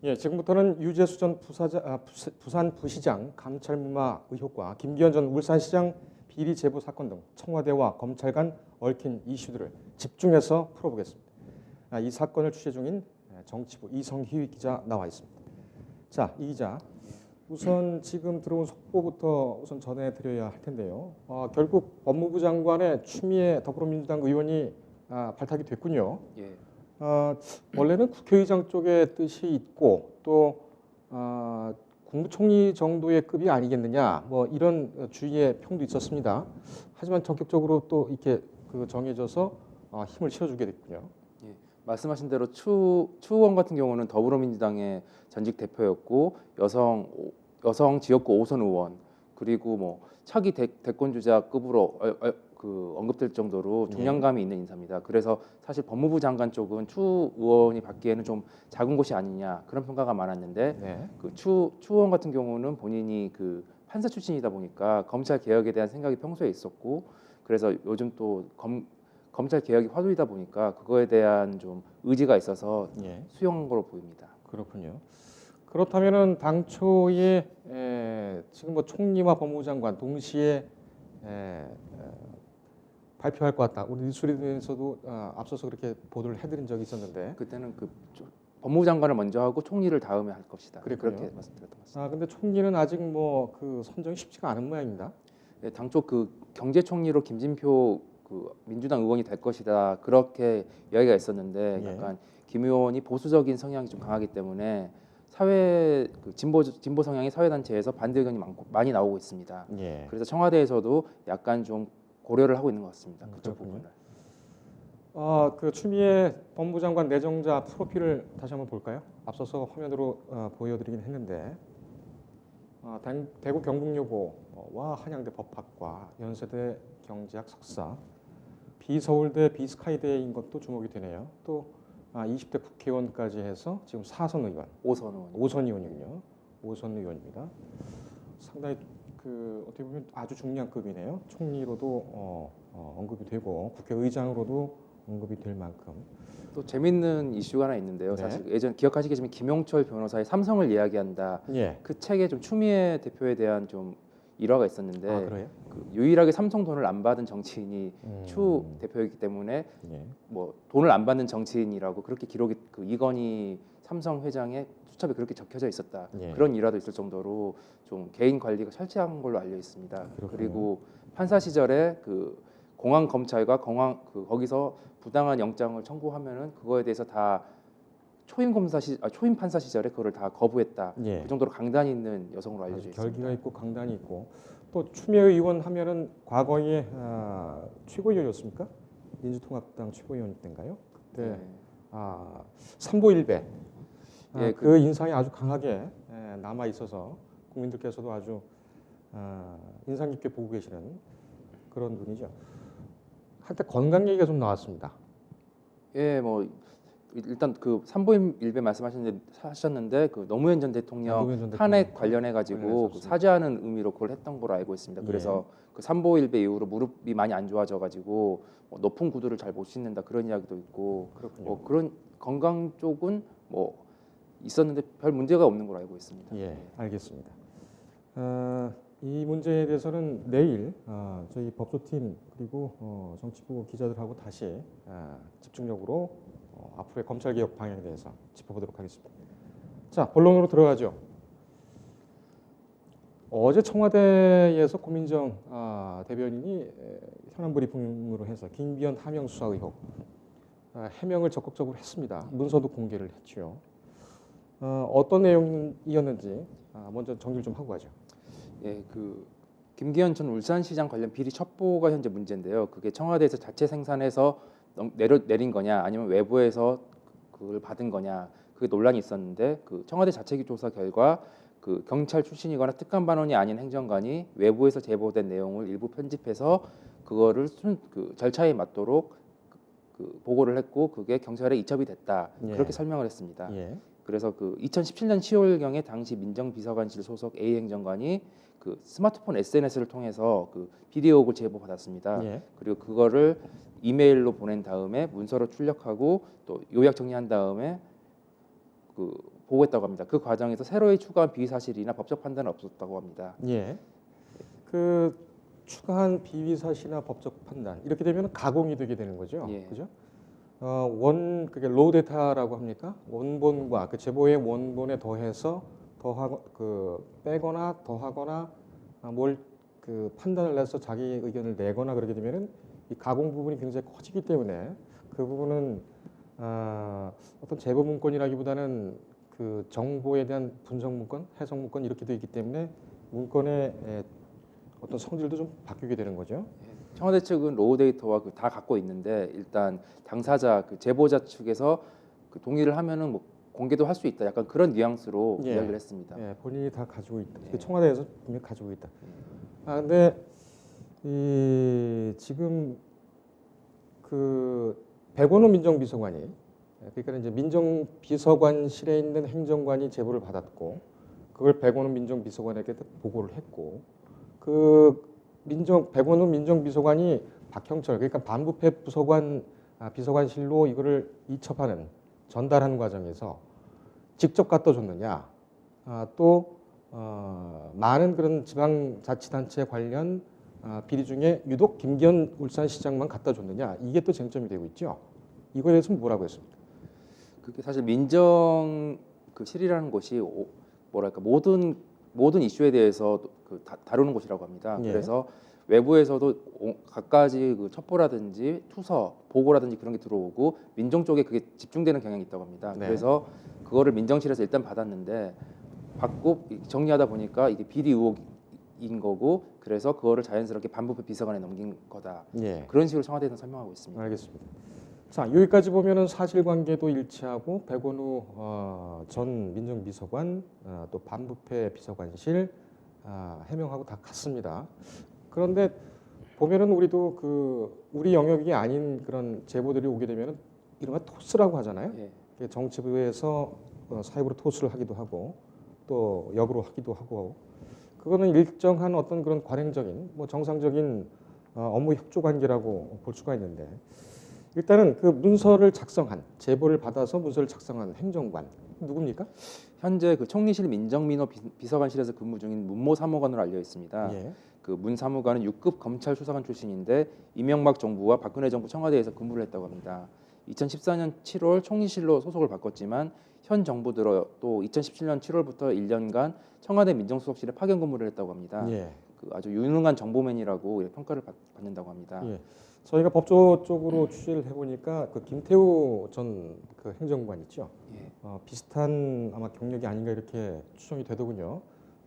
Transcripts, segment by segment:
예, 지금부터는 유재수 전 부산부시장 감찰무마 의혹과 김기현 전 울산시장 비리 제보 사건 등 청와대와 검찰 간 얽힌 이슈들을 집중해서 풀어보겠습니다. 이 사건을 취재 중인 정치부 이성희 기자 나와 있습니다. 자, 이 기자, 우선 지금 들어온 속보부터 우선 전해드려야 할 텐데요. 결국 법무부 장관의 추미애 더불어민주당 의원이 발탁이 됐군요. 예. 원래는 국회의장 쪽의 뜻이 있고 또 국무총리 정도의 급이 아니겠느냐, 뭐 이런 주위의 평도 있었습니다. 하지만 전격적으로 또 이렇게 정해져서 힘을 실어주게 됐군요. 예. 말씀하신 대로 추 의원 같은 경우는 더불어민주당의 전직 대표였고 여성 지역구 5선 의원, 그리고 뭐 차기 대권 주자급으로 언급될 정도로 중량감이 있는 인사입니다. 그래서 사실 법무부 장관 쪽은 추 의원이 받기에는 좀 작은 곳이 아니냐, 그런 평가가 많았는데, 네. 추 의원 같은 경우는 본인이 판사 출신이다 보니까 검찰 개혁에 대한 생각이 평소에 있었고, 그래서 요즘 또 검찰 개혁이 화두이다 보니까 그거에 대한 좀 의지가 있어서 예. 수용한 걸로 보입니다. 그렇군요. 그렇다면은 당초에 지금 뭐 총리와 법무부 장관 동시에 발표할 것 같다. 우리 뉴스리드에서도 앞서서 그렇게 보도를 해드린 적이 있었는데. 그때는 법무부 장관을 먼저 하고 총리를 다음에 할 것이다. 그랬군요. 그렇게 말씀드렸던 것 같습니다. 근데 총리는 아직 뭐 선정이 쉽지가 않은 모양입니다. 네, 당초 경제총리로 김진표 민주당 의원이 될 것이다, 그렇게 이야기가 있었는데, 예. 약간 김 의원이 보수적인 성향이 좀 강하기 때문에 진보 성향의 사회단체에서 반대 의견이 많이 나오고 있습니다. 예. 그래서 청와대에서도 약간 좀 고려를 하고 있는 것 같습니다. 그쪽 그렇군요. 부분을. 추미애 법무부 장관 내정자 프로필을 다시 한번 볼까요? 앞서서 화면으로 보여드리긴 했는데, 대구 경북여고와 한양대 법학과, 연세대 경제학 석사, 비서울대 비스카이대인 것도 주목이 되네요. 또 20대 국회의원까지 해서 지금 4선 의원, 5선 의원이군요. 5선 의원입니다. 상당히 어떻게 보면 아주 중량급이네요. 총리로도 언급이 되고 국회의장으로도 언급이 될 만큼. 또 재밌는 이슈가 하나 있는데요. 네. 사실 예전 기억하시겠지만 김용철 변호사의 삼성을 이야기한다. 예. 그 책에 좀 추미애 대표에 대한 좀 일화가 있었는데, 그래요? 유일하게 삼성 돈을 안 받은 정치인이 추 대표이기 때문에 예. 뭐 돈을 안 받는 정치인이라고 그렇게 기록이 이건희 삼성 회장의 수첩에 그렇게 적혀져 있었다. 예. 그런 일화도 있을 정도로 좀 개인 관리가 철저한 걸로 알려 있습니다. 그렇군요. 그리고 판사 시절에 공안 검찰과 거기서 부당한 영장을 청구하면은 그거에 대해서 다 초임 판사 시절에 그거를 다 거부했다. 예. 그 정도로 강단이 있는 여성으로 알려져 있습니다. 결기가 있고 강단이 있고, 또 추미애 의원 하면은 과거에 최고위원이었습니까? 민주통합당 최고위원 때인가요? 그때 네. 삼보일배 예, 그 인상이 아주 강하게 남아 있어서 국민들께서도 아주 인상 깊게 보고 계시는 그런 분이죠. 한때 건강 얘기가 좀 나왔습니다. 예, 뭐 일단 삼보일배 말씀하셨는데 노무현 전 대통령 노무현 전 탄핵 대통령 관련해 가지고 관련해서 사죄하는 의미로 그걸 했던 걸로 알고 있습니다. 예. 그래서 삼보일배 이후로 무릎이 많이 안 좋아져 가지고 높은 구두를 잘 못 신는다, 그런 이야기도 있고, 그렇군요. 그런 건강 쪽은 있었는데 별 문제가 없는 걸로 알고 있습니다. 예, 알겠습니다. 이 문제에 대해서는 내일 저희 법조팀 그리고 정치부 기자들하고 다시 집중적으로 앞으로의 검찰개혁 방향에 대해서 짚어보도록 하겠습니다. 자, 본론으로 들어가죠. 어제 청와대에서 고민정 대변인이 현안 브리핑으로 해서 김기현 하명 수사 의혹 해명을 적극적으로 했습니다. 문서도 공개를 했죠. 어떤 내용이었는지 먼저 정리를 좀 하고 가죠. 예, 김기현 전 울산시장 관련 비리 첩보가 현재 문제인데요. 그게 청와대에서 자체 생산해서 내린 거냐, 아니면 외부에서 그걸 받은 거냐, 그게 논란이 있었는데, 청와대 자체 조사 결과 경찰 출신이거나 특감반원이 아닌 행정관이 외부에서 제보된 내용을 일부 편집해서 그거를 절차에 맞도록 보고를 했고, 그게 경찰에 이첩이 됐다. 예. 그렇게 설명을 했습니다. 예. 그래서 2017년 10월경에 당시 민정비서관실 소속 A 행정관이 스마트폰 SNS를 통해서 비리 의혹을 제보받았습니다. 예. 그리고 그거를 이메일로 보낸 다음에 문서로 출력하고 또 요약 정리한 다음에 보고했다고 합니다. 그 과정에서 새로이 추가한 비위 사실이나 법적 판단은 없었다고 합니다. 예. 그 추가한 비위 사실이나 법적 판단 이렇게 되면 가공이 되게 되는 거죠. 예. 그죠? 그게 로우 데이터라고 합니까? 원본과 그 제보의 원본에 더해서 더하고 빼거나 더하거나 뭘 그 판단을 내서 자기 의견을 내거나 그러게 되면은 이 가공 부분이 굉장히 커지기 때문에 그 부분은 어떤 제보 문건이라기보다는 그 정보에 대한 분석 문건, 해석 문건 이렇게 되어 있기 때문에 문건의 어떤 성질도 좀 바뀌게 되는 거죠. 청와대 측은 로우 데이터와 다 갖고 있는데 일단 당사자 그 제보자 측에서 그 동의를 하면은 뭐 공개도 할 수 있다. 약간 그런 뉘앙스로 예. 이야기를 했습니다. 예, 본인이 다 가지고 있다. 예. 그 청와대에서 분명히 가지고 있다. 근데 이 지금 그 백원우 민정비서관이 그러니까 이제 민정비서관실에 있는 행정관이 제보를 받았고 그걸 백원우 민정비서관에게 보고를 했고 그 백원우 민정비서관이 박형철 그러니까 반부패 비서관실로 이거를 이첩하는 전달하는 과정에서 직접 갖다 줬느냐 또 많은 그런 지방자치단체 관련 비리 중에 유독 김기현 울산시장만 갖다 줬느냐 이게 또 쟁점이 되고 있죠. 이거에 대해서는 뭐라고 했습니까? 그게 사실 민정 그 실이라는 곳이 뭐랄까 모든 이슈에 대해서 다루는 곳이라고 합니다. 예. 그래서 외부에서도 갖가지 그 첩보라든지 투서, 보고라든지 그런 게 들어오고 민정 쪽에 그게 집중되는 경향이 있다고 합니다. 네. 그래서 그거를 민정실에서 일단 받았는데 받고 정리하다 보니까 이게 비리 의혹인 거고 그래서 그거를 자연스럽게 반부패 비서관에 넘긴 거다. 예. 그런 식으로 청와대에서 설명하고 있습니다. 알겠습니다. 자 여기까지 보면은 사실관계도 일치하고 백원우 전 민정비서관 또 반부패 비서관실 해명하고 다 같습니다. 그런데 보면은 우리도 우리 영역이 아닌 그런 제보들이 오게 되면은 이른바 토스라고 하잖아요. 예. 정치부에서 사입으로 토스를 하기도 하고 또 역으로 하기도 하고 그거는 일정한 어떤 그런 관행적인 뭐 정상적인 업무 협조 관계라고 볼 수가 있는데 일단은 그 문서를 작성한 제보를 받아서 문서를 작성한 행정관 누굽니까? 현재 그 총리실 민정민호 비서관실에서 근무 중인 문모 사무관으로 알려 있습니다. 예. 그 문 사무관은 6급 검찰 수사관 출신인데 이명박 정부와 박근혜 정부 청와대에서 근무를 했다고 합니다. 2014년 7월 총리실로 소속을 바꿨지만 현 정부 들어 또 2017년 7월부터 1년간 청와대 민정수석실에 파견 근무를 했다고 합니다. 예. 그 아주 유능한 정보맨이라고 평가를 받는다고 합니다. 예. 저희가 법조 쪽으로 취재를 해보니까 그 김태우 전 그 행정관 있죠. 예. 비슷한 아마 경력이 아닌가 이렇게 추정이 되더군요.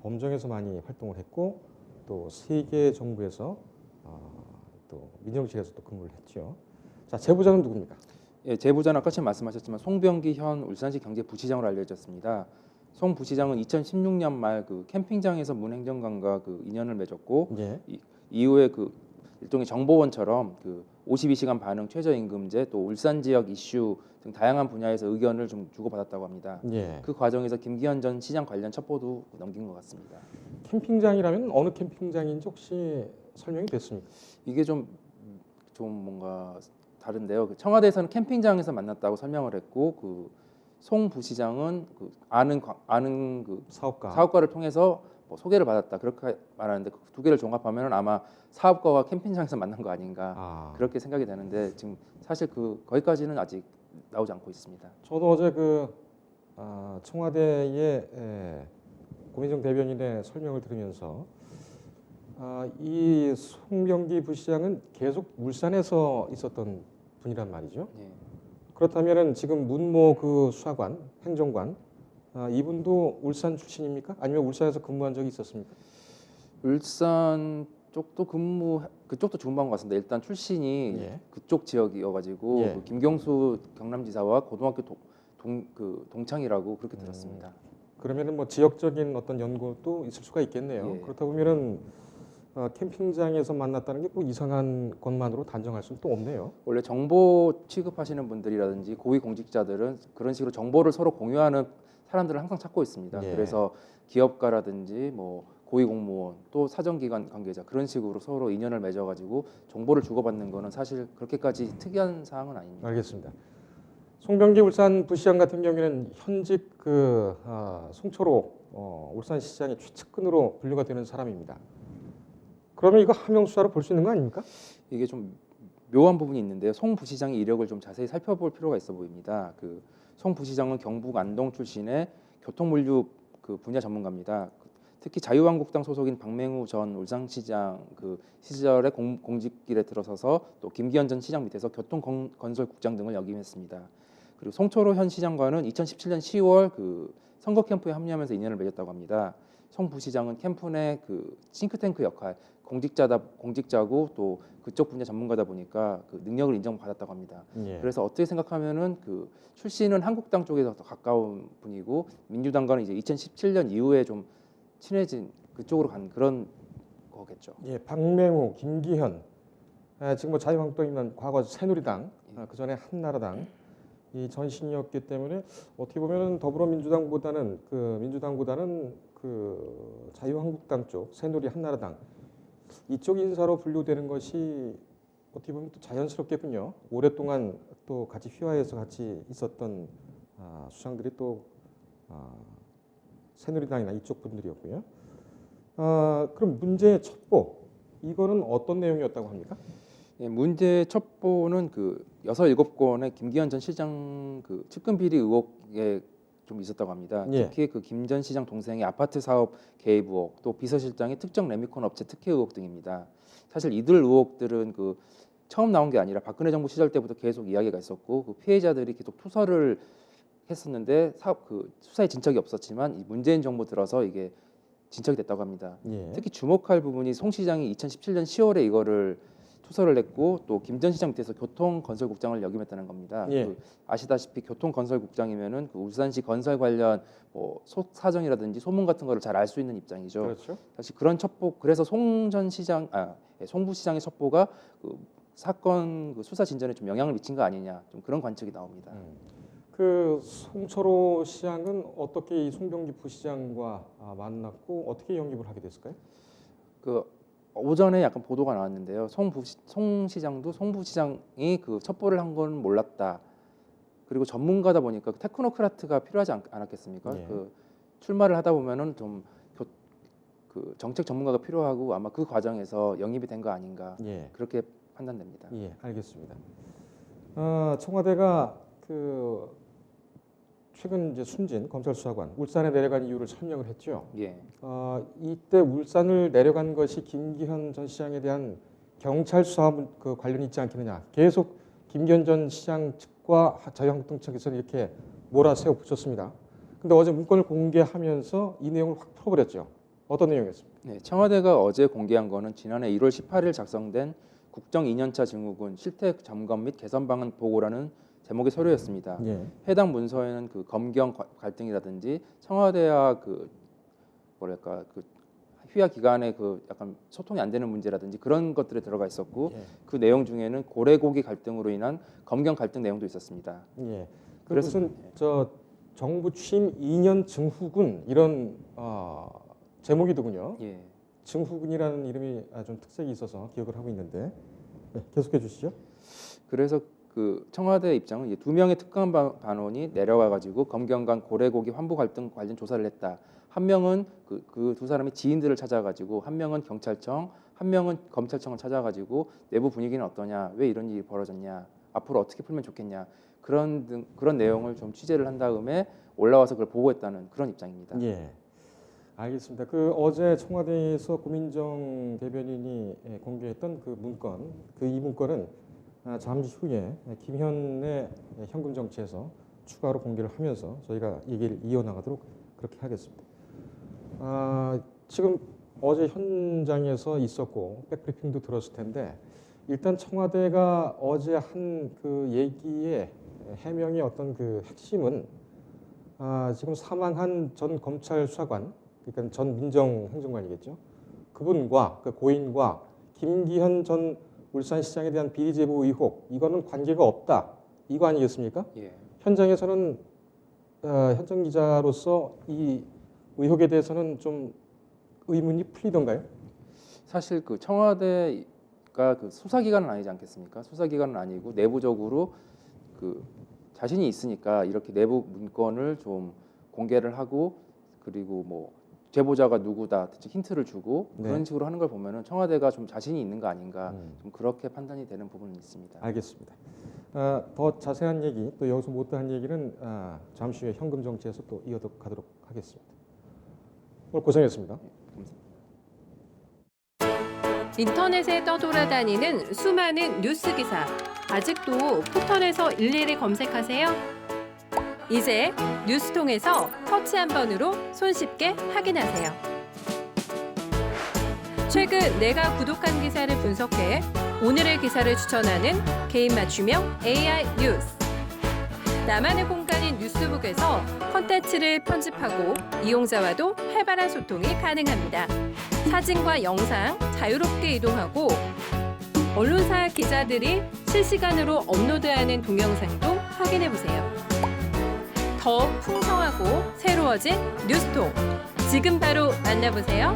범정에서 많이 활동을 했고 또 세계 정부에서 또 민정실에서 또 근무를 했죠. 자 제보자는 누굽니까? 예, 제보자는 아까 참 말씀하셨지만 송병기 현 울산시 경제부시장으로 알려졌습니다. 송 부시장은 2016년 말 그 캠핑장에서 문 행정관과 그 인연을 맺었고 예. 이후에 그 일종의 정보원처럼 그 52시간 반응 최저임금제 또 울산 지역 이슈 등 다양한 분야에서 의견을 좀 주고받았다고 합니다. 예. 그 과정에서 김기현 전 시장 관련 첩보도 넘긴 것 같습니다. 캠핑장이라면 어느 캠핑장인지 혹시 설명이 됐습니까? 이게 좀 뭔가 다른데요. 그 청와대에서는 캠핑장에서 만났다고 설명을 했고 그 송 부시장은 그 아는 그 사업가를 통해서 뭐 소개를 받았다 그렇게 말하는데 그 두 개를 종합하면 아마 사업가와 캠핑장에서 만난 거 아닌가 그렇게 생각이 되는데 지금 사실 거기까지는 아직 나오지 않고 있습니다. 저도 어제 청와대의 고민정 대변인의 설명을 들으면서 이 송병기 부시장은 계속 울산에서 있었던 분이란 말이죠. 예. 그렇다면은 지금 문모 그 수사관, 행정관 이분도 울산 출신입니까? 아니면 울산에서 근무한 적이 있었습니까? 울산 쪽도 그쪽도 근무한 것 같습니다. 일단 출신이 예. 그쪽 지역이어가지고 예. 그 김경수 경남지사와 고등학교 동창이라고 그렇게 들었습니다. 그러면은 뭐 지역적인 어떤 연고도 있을 수가 있겠네요. 예. 그렇다 보면은 캠핑장에서 만났다는 게 꼭 이상한 것만으로 단정할 수는 또 없네요. 원래 정보 취급하시는 분들이라든지 고위 공직자들은 그런 식으로 정보를 서로 공유하는 사람들을 항상 찾고 있습니다. 예. 그래서 기업가라든지 뭐 고위 공무원 또 사정기관 관계자 그런 식으로 서로 인연을 맺어가지고 정보를 주고받는 거는 사실 그렇게까지 특이한 사항은 아닙니다. 알겠습니다. 송병기 울산 부시장 같은 경우에는 현직 송철호 울산시장의 최측근으로 분류가 되는 사람입니다. 그러면 이거 함영수사로 볼 수 있는 거 아닙니까? 이게 좀 묘한 부분이 있는데요. 송 부시장의 이력을 좀 자세히 살펴볼 필요가 있어 보입니다. 송 부시장은 경북 안동 출신의 교통물류 분야 전문가입니다. 특히 자유한국당 소속인 박맹우 전 울산시장 시절에 공직길에 들어서서 또 김기현 전 시장 밑에서 교통건설국장 등을 역임했습니다. 그리고 송철호 현 시장과는 2017년 10월 선거 캠프에 합류하면서 인연을 맺었다고 합니다. 송 부시장은 캠프 내 싱크탱크 역할, 공직자고 또 그쪽 분야 전문가다 보니까 능력을 인정받았다고 합니다. 예. 그래서 어떻게 생각하면은 출신은 한국당 쪽에서 더 가까운 분이고 민주당과는 이제 2017년 이후에 좀 친해진 그쪽으로 간 그런 거겠죠. 예, 박맹우, 김기현, 지금 뭐 자유한국당이면 과거 새누리당, 그 전에 한나라당 이 전신이었기 때문에 어떻게 보면 더불어민주당보다는 자유한국당 쪽, 새누리, 한나라당 이쪽 인사로 분류되는 것이 어떻게 보면 또 자연스럽겠군요. 오랫동안 또 같이 휘하에서 같이 있었던 수장들이 또 새누리당이나 이쪽 분들이었고요. 그럼 문제의 첩보 이거는 어떤 내용이었다고 합니까? 예, 문제 첩보는 6, 7건의 김기현 전 시장 측근 비리 의혹에 좀 있었다고 합니다. 예. 특히 김 전 시장 동생의 아파트 사업 개입 의혹, 또 비서실장의 특정 레미콘 업체 특혜 의혹 등입니다. 사실 이들 의혹들은 처음 나온 게 아니라 박근혜 정부 시절 때부터 계속 이야기가 있었고 피해자들이 계속 투서를 했었는데 수사에 진척이 없었지만 이 문재인 정부 들어서 이게 진척이 됐다고 합니다. 예. 특히 주목할 부분이 송 시장이 2017년 10월에 이거를 투서를 냈고 또 김 전 시장 밑에서 교통건설국장을 역임했다는 겁니다. 예. 아시다시피 교통건설국장이면은 울산시 건설 관련 속 사정이라든지 소문 같은 거를 잘 알 수 있는 입장이죠. 그렇죠. 사실 그런 첩보 그래서 송 부시장의 첩보가 사건 수사 진전에 좀 영향을 미친 거 아니냐 좀 그런 관측이 나옵니다. 송철호 시장은 어떻게 이 송병기 부시장과 만났고 어떻게 영입을 하게 됐을까요? 오전에 약간 보도가 나왔는데요. 송 시장도 송 부시장이 첩보를 한 건 몰랐다. 그리고 전문가다 보니까 테크노크라트가 필요하지 않았겠습니까? 예. 출마를 하다 보면은 좀 정책 전문가가 필요하고 아마 그 과정에서 영입이 된 거 아닌가 예. 그렇게 판단됩니다. 예, 알겠습니다. 청와대가 최근 이제 숨진 검찰수사관 울산에 내려간 이유를 설명을 했죠. 예. 이때 울산을 내려간 것이 김기현 전 시장에 대한 경찰 수사 관련이 있지 않겠느냐. 계속 김기현 전 시장 측과 자유한국당 측에서는 이렇게 몰아세워 붙였습니다. 근데 어제 문건을 공개하면서 이 내용을 확 풀어버렸죠. 어떤 내용이었습니까? 네, 청와대가 어제 공개한 거는 지난해 1월 18일 작성된 국정 2년차 증후군 실태 점검 및 개선 방안 보고라는 제목의 서류였습니다. 예. 해당 문서에는 검경 갈등이라든지 청와대와 휘하 기간에 약간 소통이 안 되는 문제라든지 그런 것들이 들어가 있었고 예. 그 내용 중에는 고래고기 갈등으로 인한 검경 갈등 내용도 있었습니다. 예. 그래서 무슨 정부 취임 2년 증후군 이런 제목이더군요. 예. 증후군이라는 이름이 좀 특색이 있어서 기억을 하고 있는데 계속해 주시죠. 그래서 청와대 입장은 2명의 특감 반원이 내려와 가지고 검경관 고래고기 환부 갈등 관련 조사를 했다. 한 명은 그 두 사람이 지인들을 찾아가지고 한 명은 경찰청, 한 명은 검찰청을 찾아가지고 내부 분위기는 어떠냐, 왜 이런 일이 벌어졌냐, 앞으로 어떻게 풀면 좋겠냐 그런 내용을 좀 취재를 한 다음에 올라와서 그걸 보고했다는 그런 입장입니다. 예, 알겠습니다. 어제 청와대에서 고민정 대변인이 공개했던 문건, 이 문건은 잠시 후에 김현의 현금 정치에서 추가로 공개를 하면서 저희가 얘기를 이어나가도록 그렇게 하겠습니다. 지금 어제 현장에서 있었고 백브리핑도 들었을 텐데 일단 청와대가 어제 한 얘기의 해명의 어떤 핵심은 지금 사망한 전 검찰 수사관, 그러니까 전 민정행정관이겠죠. 그분과 고인과 김기현 전 울산시장에 대한 비리 제보 의혹 이거는 관계가 없다. 이거 아니겠습니까? 예. 현장에서는 현장 기자로서 이 의혹에 대해서는 좀 의문이 풀리던가요? 사실 청와대가 수사기관은 아니지 않겠습니까? 수사기관은 아니고 내부적으로 자신이 있으니까 이렇게 내부 문건을 좀 공개를 하고 그리고 뭐 제보자가 누구다 힌트를 주고 네. 그런 식으로 하는 걸 보면은 청와대가 좀 자신이 있는 거 아닌가 좀 그렇게 판단이 되는 부분은 있습니다. 알겠습니다. 더 자세한 얘기 또 여기서 못다한 얘기는 잠시 후에 현금 정치에서 또 이어가도록 하겠습니다. 오늘 고생했습니다. 인터넷에 떠돌아다니는 수많은 뉴스 기사. 아직도 포털에서 일일이 검색하세요? 이제 뉴스통에서 터치 한 번으로 손쉽게 확인하세요. 최근 내가 구독한 기사를 분석해 오늘의 기사를 추천하는 개인 맞춤형 AI 뉴스. 나만의 공간인 뉴스북에서 콘텐츠를 편집하고 이용자와도 활발한 소통이 가능합니다. 사진과 영상 자유롭게 이동하고 언론사 기자들이 실시간으로 업로드하는 동영상도 확인해보세요. 더 풍성하고 새로워진 뉴스통. 지금 바로 만나보세요.